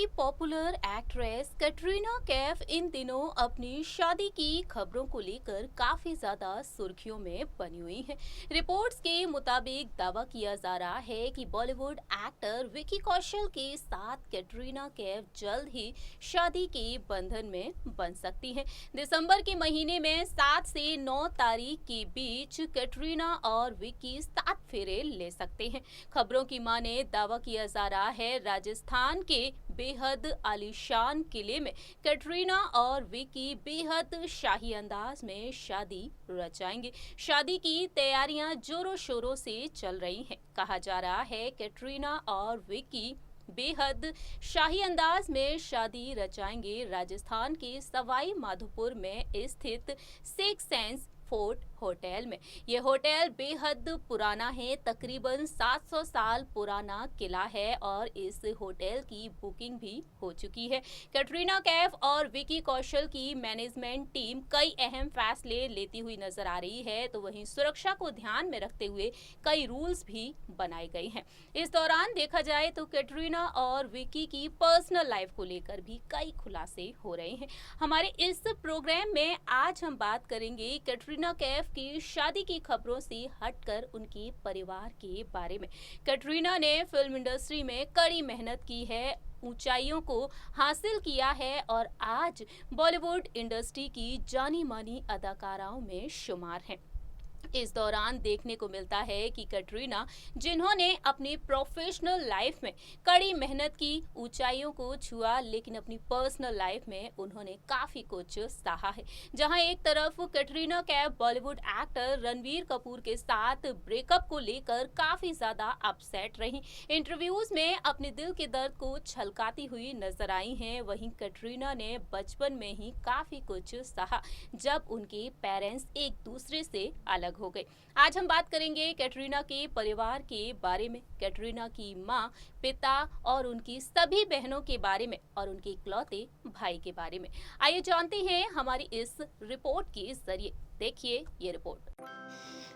की popular actress Katrina Kaif इन दिनों अपनी शादी की खबरों को लेकर काफी ज्यादा सुर्खियों में बनी हुई है। रिपोर्ट्स के मुताबिक दावा किया जा रहा है कि बॉलीवुड एक्टर विकी कौशल के साथ कैटरीना कैफ जल्द ही शादी के बंधन में बन सकती हैं। दिसंबर के महीने में 7 से 9 तारीख के बीच कैटरीना और विकी 7 फेरे ले सकते हैं। खबरों की माने दावा किया जा रहा है राजस्थान के बेहद आलीशान किले में कैटरीना और विकी बेहद शाही अंदाज में शादी रचाएंगे। शादी की तैयारियां जोरों शोरों से चल रही हैं। कहा जा रहा है कैटरीना और विकी बेहद शाही अंदाज में शादी रचाएंगे राजस्थान के सवाई माधोपुर में स्थित सिक्स सेंस फोर्ट होटल में। यह होटल बेहद पुराना है, तकरीबन 700 साल पुराना किला है और इस होटल की बुकिंग भी हो चुकी है। कैटरीना कैफ और विकी कौशल की मैनेजमेंट टीम कई अहम फैसले लेती हुई नजर आ रही है, तो वहीं सुरक्षा को ध्यान में रखते हुए कई रूल्स भी बनाए गए हैं। इस दौरान देखा जाए तो कैटरीना और विकी की पर्सनल लाइफ को लेकर भी कई खुलासे हो रहे हैं। हमारे इस प्रोग्राम में आज हम बात करेंगे कैटरीना कैफ की शादी की खबरों से हटकर उनके परिवार के बारे में। कैटरीना ने फिल्म इंडस्ट्री में कड़ी मेहनत की है, ऊंचाइयों को हासिल किया है और आज बॉलीवुड इंडस्ट्री की जानी मानी अदाकाराओं में शुमार हैं। इस दौरान देखने को मिलता है कि कैटरीना, जिन्होंने अपनी प्रोफेशनल लाइफ में कड़ी मेहनत की, ऊंचाइयों को छुआ, लेकिन अपनी पर्सनल लाइफ में उन्होंने काफी कुछ सहा है। जहां एक तरफ कैटरीना कैफ बॉलीवुड एक्टर रणवीर कपूर के साथ ब्रेकअप को लेकर काफी ज्यादा अपसेट रही, इंटरव्यूज में अपने दिल के दर्द को छलकाती हुई नजर आई हैं। वहीं कैटरीना ने बचपन में ही काफी कुछ सहा जब उनके पेरेंट्स एक दूसरे से अलग हो गए। आज हम बात करेंगे कैटरीना के परिवार के बारे में, कैटरीना की मां, पिता और उनकी सभी बहनों के बारे में और उनके इकलौते भाई के बारे में। आइए जानते हैं हमारी इस रिपोर्ट के जरिए। देखिए ये रिपोर्ट।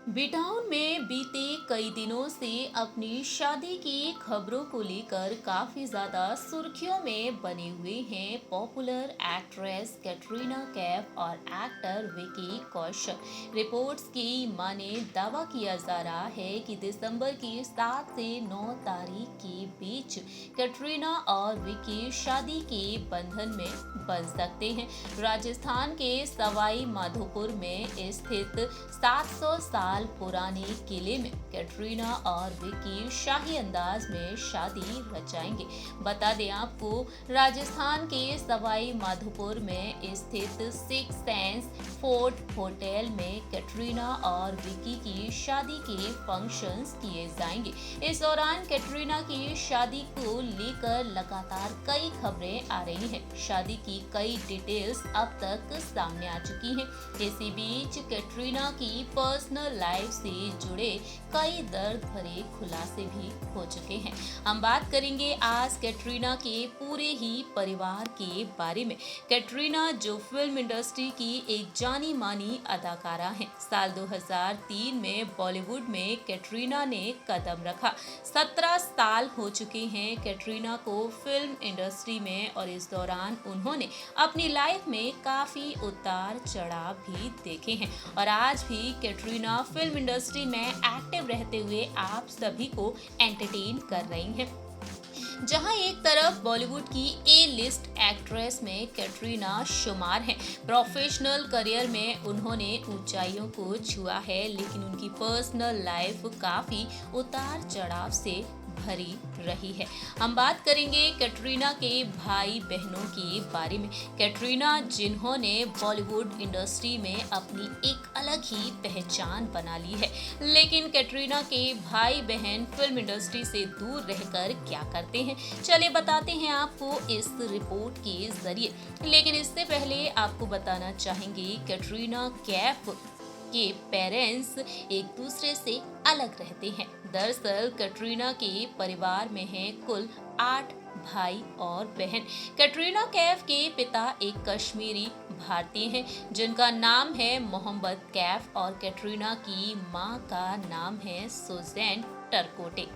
बीटाउन में बीते कई दिनों से अपनी शादी की खबरों को लेकर काफी ज्यादा सुर्खियों में बने हुए हैं पॉपुलर एक्ट्रेस कैटरीना कैफ और एक्टर विकी कौशल। रिपोर्ट्स की माने दावा किया जा रहा है कि दिसंबर की 7 से 9 तारीख के बीच कैटरीना और विकी शादी के बंधन में बन सकते हैं। राजस्थान के सवाई माधोपुर में स्थित 700 साल पुराने किले में कैटरीना और विकी शाही अंदाज में शादी रचाएंगे। बता दें आपको, राजस्थान के सवाई माधोपुर में स्थित सिक्स सेंस फोर्ट होटल में कैटरीना और विकी की शादी के फंक्शंस किए जाएंगे। इस दौरान कैटरीना की शादी को लेकर लगातार कई खबरें आ रही हैं। शादी की कई डिटेल्स अब तक सामने आ चुकी हैं। इसी बीच कैटरीना की पर्सनल लाइफ से जुड़े कई दर्द भरे खुलासे भी हो चुके हैं। हम बात करेंगे आज कैटरीना के पूरे ही परिवार के बारे में। कैटरीना, जो फिल्म इंडस्ट्री की एक जानी मानी अदाकारा हैं, साल 2003 में बॉलीवुड में कैटरीना ने कदम रखा। 17 साल हो चुके हैं कैटरीना को फिल्म इंडस्ट्री में और इस दौरान उन्होंने अपनी लाइफ में काफी उतार चढ़ाव भी देखे हैं और आज भी कैटरीना फिल्म इंडस्ट्री में एक्टिव रहते हुए आप सभी को एंटरटेन कर रही हैं। जहां एक तरफ बॉलीवुड की ए लिस्ट एक्ट्रेस में कैटरीना शुमार हैं। प्रोफेशनल करियर में उन्होंने ऊंचाइयों को छुआ है, लेकिन उनकी पर्सनल लाइफ काफी उतार चढ़ाव से भरी रही है। हम बात करेंगे कैटरीना के भाई बहनों के बारे में। कैटरीना, जिन्होंने बॉलीवुड इंडस्ट्री में अपनी एक अलग ही पहचान बना ली है, लेकिन कैटरीना के भाई बहन फिल्म इंडस्ट्री से दूर रहकर क्या करते हैं, चले बताते हैं आपको इस रिपोर्ट के जरिए। लेकिन इससे पहले आपको बताना चाहेंगे कैटरीना कैफ के पेरेंट्स एक दूसरे से अलग रहते हैं। दरअसल कैटरीना के परिवार में हैं कुल 8 भाई और बहन। कैटरीना कैफ के पिता एक कश्मीरी भारतीय हैं जिनका नाम है मोहम्मद कैफ और कैटरीना की मां का नाम है सुजैन टरकोटे।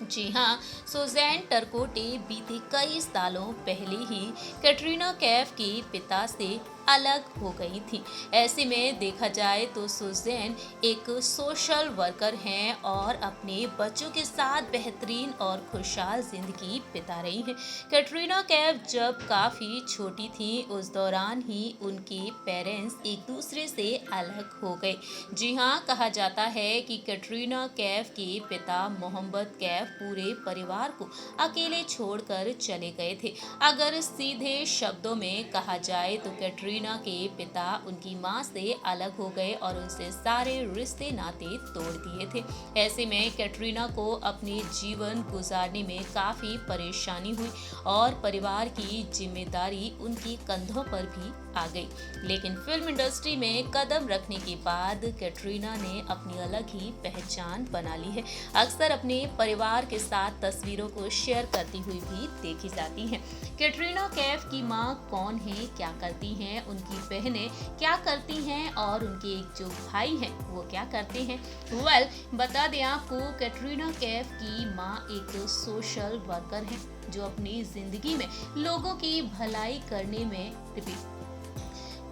जी हाँ, सुज़ैन टरकोटे बीते कई सालों पहले ही कैटरीना कैफ के पिता से अलग हो गई थी। ऐसे में देखा जाए तो सुज़ैन एक सोशल वर्कर हैं और अपने बच्चों के साथ बेहतरीन और खुशहाल जिंदगी बिता रही हैं। कैटरीना कैफ जब काफ़ी छोटी थी उस दौरान ही उनके पेरेंट्स एक दूसरे से अलग हो गए। जी हाँ, कहा जाता है कि कैटरीना कैफ के पिता मोहम्मद कैफ पूरे परिवार को अकेले छोड़कर चले गए थे। अगर सीधे शब्दों में कहा जाए तो कैटरीना के पिता उनकी मां से अलग हो गए और उनसे सारे रिश्ते नाते तोड़ दिए थे। ऐसे में कैटरीना को अपने जीवन गुजारने में काफी परेशानी हुई और परिवार की जिम्मेदारी उनके कंधों पर भी आ गई। लेकिन फिल्म इंडस्ट्री में कदम रखने के बाद कैटरीना ने अपनी अलग ही पहचान बना ली है। अक्सर अपने परिवार के साथ तस्वीरों को शेयर करती हुई भी देखी जाती हैं। कैटरीना कैफ की मां कौन है, क्या करती हैं, उनकी बहनें क्या करती हैं और उनके एक जो भाई हैं वो क्या करते हैं। बता दें आपको, कैटरीना कैफ की मां एक सोशल वर्कर हैं जो अपनी जिंदगी में लोगों की भलाई करने में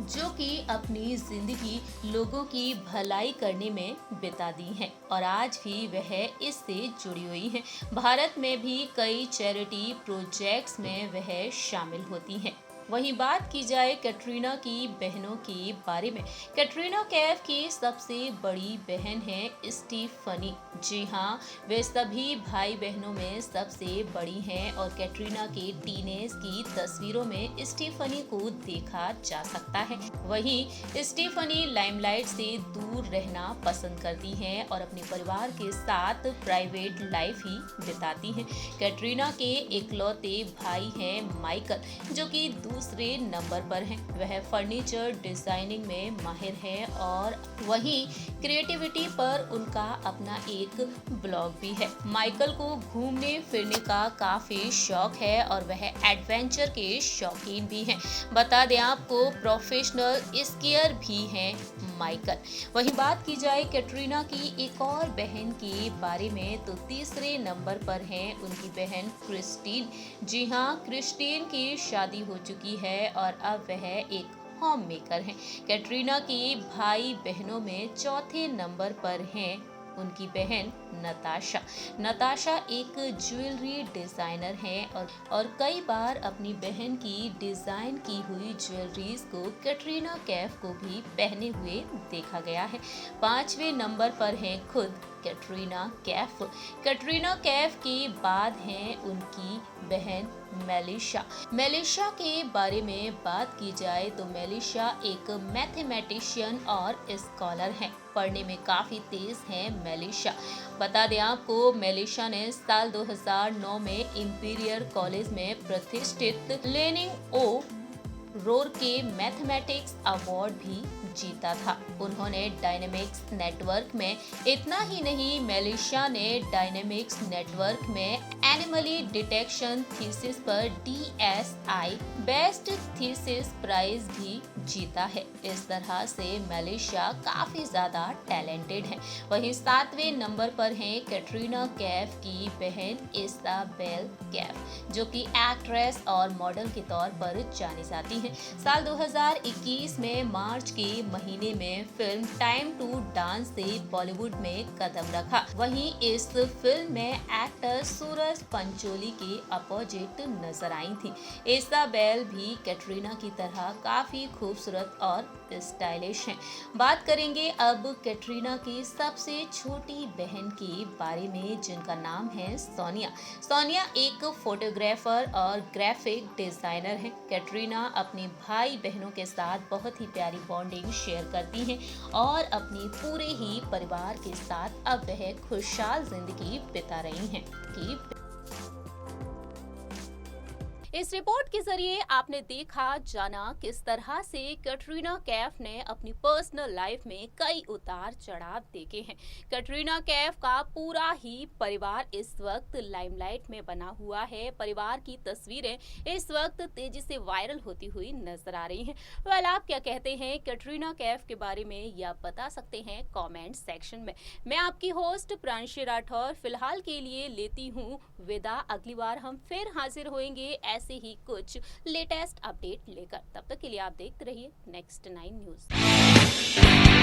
जो कि अपनी जिंदगी लोगों की भलाई करने में बिता दी है और आज भी वह इससे जुड़ी हुई है। भारत में भी कई चैरिटी प्रोजेक्ट्स में वह शामिल होती हैं। वहीं बात की जाए कैटरीना की बहनों के बारे में, कैटरीना कैफ की सबसे बड़ी बहन है स्टीफनी। जी हाँ, वे सभी भाई बहनों में सबसे बड़ी हैं और कैटरीना के टीनेज की तस्वीरों में स्टीफनी को देखा जा सकता है। वहीं स्टीफनी लाइमलाइट से दूर रहना पसंद करती हैं और अपने परिवार के साथ प्राइवेट लाइफ ही बिताती हैं। कैटरीना के इकलौते भाई हैं माइकल, जो कि दूसरे नंबर पर हैं। वह फर्नीचर डिजाइनिंग में माहिर है और वहीं क्रिएटिविटी पर उनका अपना एक ब्लॉग भी है। माइकल को घूमने फिरने का काफी शौक है और वह एडवेंचर के शौकीन भी हैं। बता दें आपको, प्रोफेशनल स्कीयर भी हैं माइकल। वहीं बात की जाए कैटरीना की एक और बहन के बारे में तो तीसरे नंबर पर हैं उनकी बहन क्रिस्टीन। जी हाँ, क्रिस्टीन की शादी हो चुकी है और अब वह एक होम मेकर हैं। कैटरीना के भाई बहनों में चौथे नंबर पर हैं उनकी बहन नताशा। नताशा एक ज्वेलरी डिजाइनर हैं और कई बार अपनी बहन की डिजाइन की हुई ज्वेलरीज को कैटरीना कैफ को भी पहने हुए देखा गया है। पांचवें नंबर पर हैं खुद कैटरीना कैफ। कैटरीना कैफ के बाद हैं उनकी बहन मेलिशा। मेलिशा के बारे में बात की जाए तो मेलिशा एक मैथमेटिशियन और स्कॉलर हैं। पढ़ने में काफी तेज हैं मेलिशा। बता दें आपको, मेलिशा ने साल 2009 में इंपीरियल कॉलेज में प्रतिष्ठित लेनिंग ओ रोर के मैथमेटिक्स अवार्ड भी जीता था। उन्होंने डायनेमिक्स नेटवर्क में इतना ही नहीं, मेलिशा ने डायनेमिक्स नेटवर्क में एनिमली डिटेक्शन थीसिस पर DSI बेस्ट थीसिस प्राइज भी जीता है। इस तरह से मेलिशा काफी ज्यादा टैलेंटेड है। वहीं सातवें नंबर पर हैं कैटरीना कैफ की बहन इसाबेल कैफ, जो कि एक्ट्रेस और मॉडल के तौर पर जानी जाती हैं। साल 2021 में मार्च के महीने में फिल्म टाइम टू डांस से बॉलीवुड में कदम रखा। वहीं इस फिल्म में एक्टर सूरज पंचोली के अपोजिट नजर आई थी। इसाबेल भी कैटरीना की तरह काफी खूबसूरत और स्टाइलिश हैं। बात करेंगे अब कैटरीना की सबसे छोटी बहन के बारे में, जिनका नाम है सोनिया। सोनिया एक फोटोग्राफर और ग्राफिक डिजाइनर है। कैटरीना अपने भाई बहनों के साथ बहुत ही प्यारी बॉन्डिंग शेयर करती हैं और अपने पूरे ही परिवार के साथ अब वह खुशहाल जिंदगी बिता रही हैं। इस रिपोर्ट के जरिए आपने देखा जाना किस तरह से कैटरीना कैफ ने अपनी पर्सनल लाइफ में कई उतार चढ़ाव देखे हैं। कैटरीना कैफ का पूरा ही परिवार इस वक्त लाइमलाइट में बना हुआ है। परिवार की तस्वीरें इस वक्त तेजी से वायरल होती हुई नजर आ रही हैं। वेल, आप क्या कहते हैं कैटरीना कैफ के बारे में, या बता सकते हैं कमेंट सेक्शन में। मैं आपकी होस्ट प्रांशी राठौर फिलहाल के लिए लेती हूँ विदा। अगली बार हम फिर हाजिर होंगे ऐसे ही कुछ लेटेस्ट अपडेट लेकर। तब तक के लिए आप देखते रहिए नेक्स्ट 9 न्यूज।